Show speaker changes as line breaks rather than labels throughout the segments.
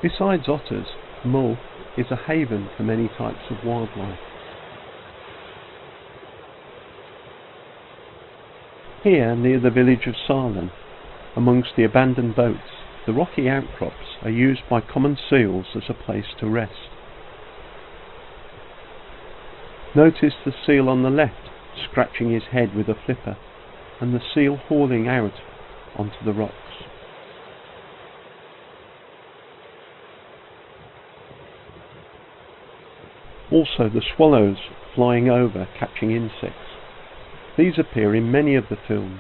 Besides otters, Mull is a haven for many types of wildlife. Here, near the village of Saarlen, amongst the abandoned boats, the rocky outcrops are used by common seals as a place to rest. Notice the seal on the left scratching his head with a flipper, and the seal hauling out onto the rocks. Also the swallows flying over catching insects. These appear in many of the films.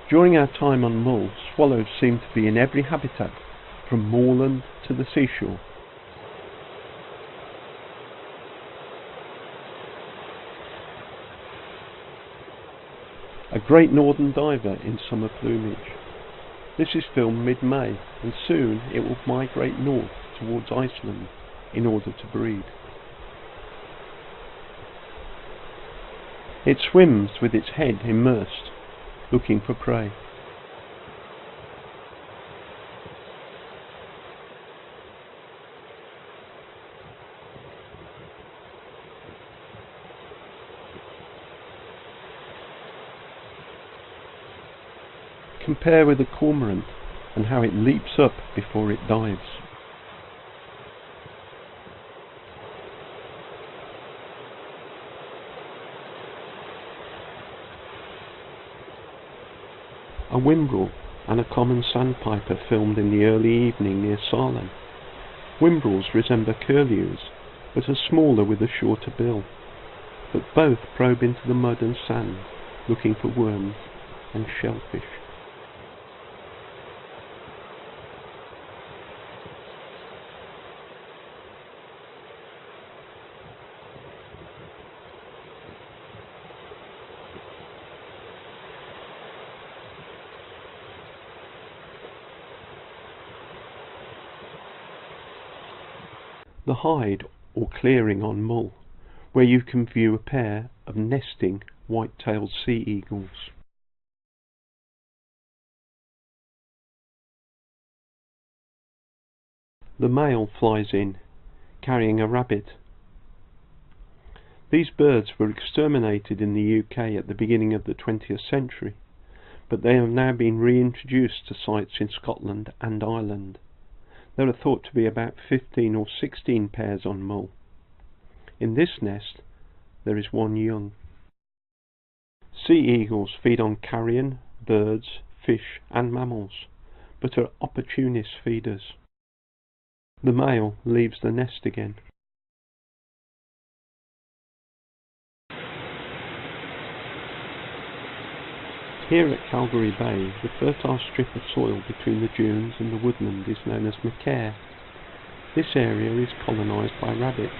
During our time on Mull, swallows seem to be in every habitat, from moorland to the seashore. A great northern diver in summer plumage. This is filmed mid-May, and soon it will migrate north towards Iceland in order to breed. It swims with its head immersed, looking for prey. Compare with a cormorant and how it leaps up before it dives. A whimbrel and a common sandpiper filmed in the early evening near Saarlen. Whimbrels resemble curlews, but are smaller with a shorter bill, but both probe into the mud and sand, looking for worms and shellfish. The hide or clearing on Mull, where you can view a pair of nesting white-tailed sea eagles. The male flies in, carrying a rabbit. These birds were exterminated in the UK at the beginning of the 20th century, but they have now been reintroduced to sites in Scotland and Ireland. There are thought to be about 15 or 16 pairs on Mull. In this nest there is one young. Sea eagles feed on carrion, birds, fish and mammals, but are opportunist feeders. The male leaves the nest again. Here at Calgary Bay, the fertile strip of soil between the dunes and the woodland is known as Macaire. This area is colonised by rabbits.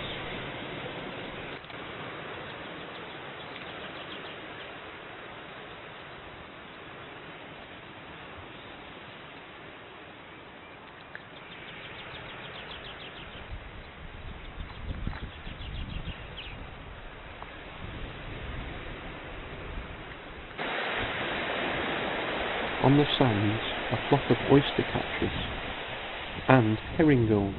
On the sands, a flock of oyster catchers and herring gulls.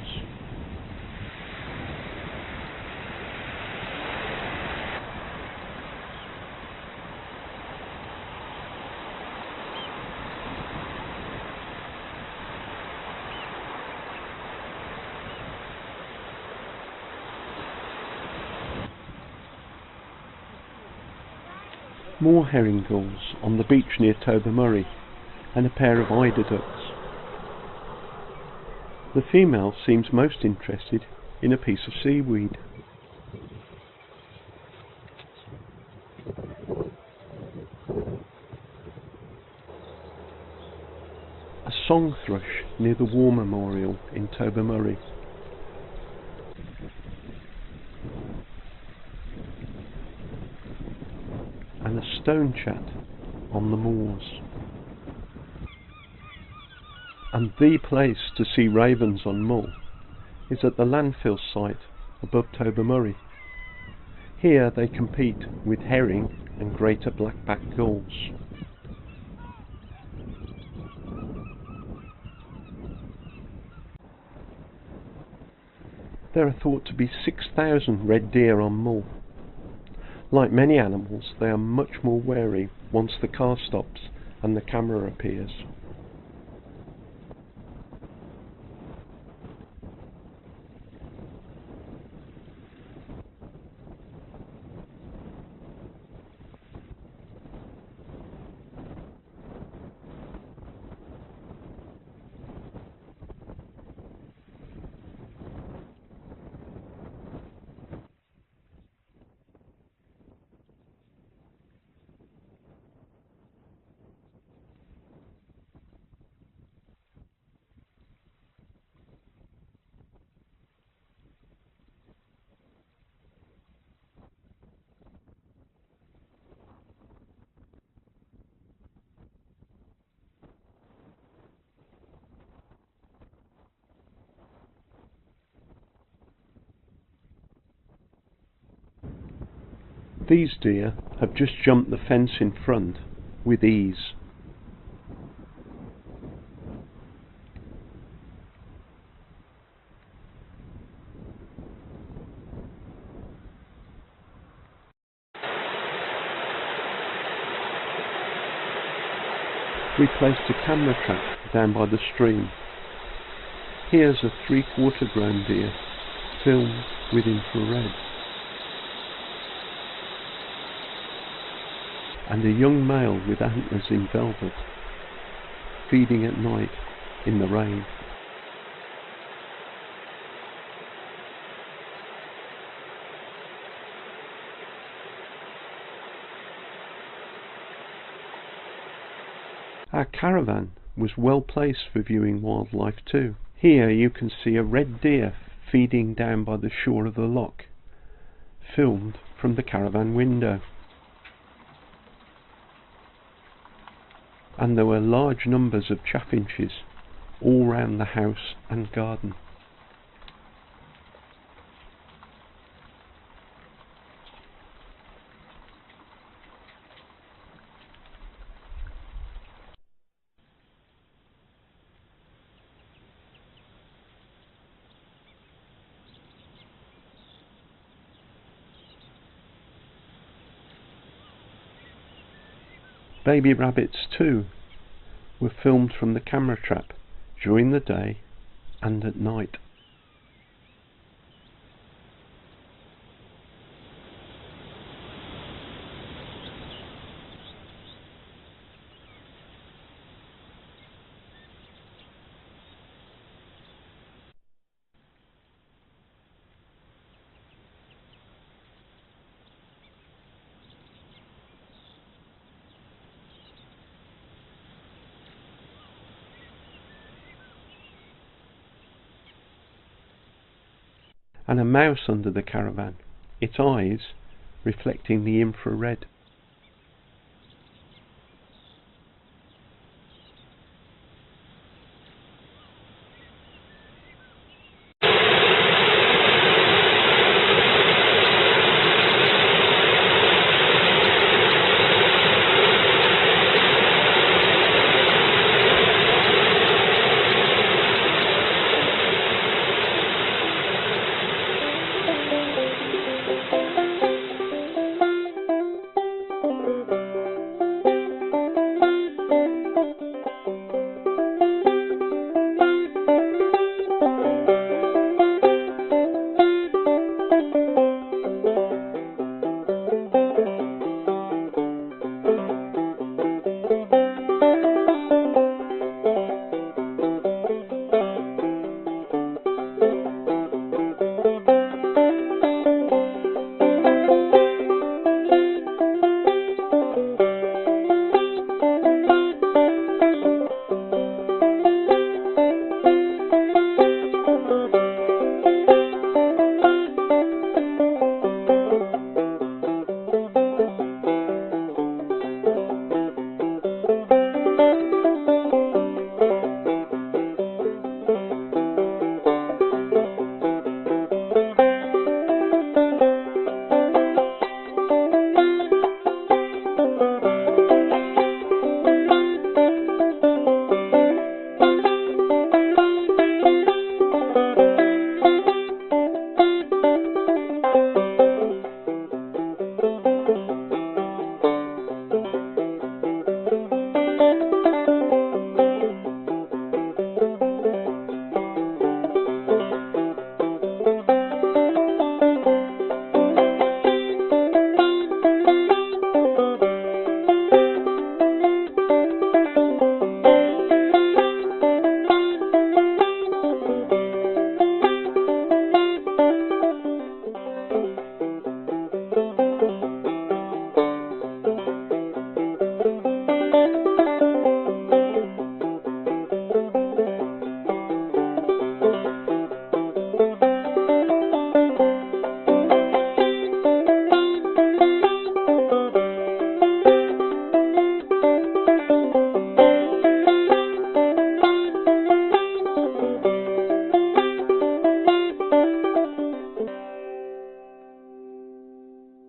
More herring gulls on the beach near Tobermory, and a pair of eider ducks. The female seems most interested in a piece of seaweed. A song thrush near the War Memorial in Tobermory. And a stone chat on the moors. And the place to see ravens on Mull is at the landfill site above Tobermory. Here they compete with herring and greater black-backed gulls. There are thought to be 6,000 red deer on Mull. Like many animals, they are much more wary once the car stops and the camera appears. These deer have just jumped the fence in front with ease. We placed a camera trap down by the stream. Here's a 3/4 grown deer filmed with infrared, and a young male with antlers in velvet, feeding at night in the rain. Our caravan was well placed for viewing wildlife too. Here you can see a red deer feeding down by the shore of the loch, filmed from the caravan window. And there were large numbers of chaffinches all round the house and garden. Baby rabbits too were filmed from the camera trap during the day and at night. And a mouse under the caravan, its eyes reflecting the infrared.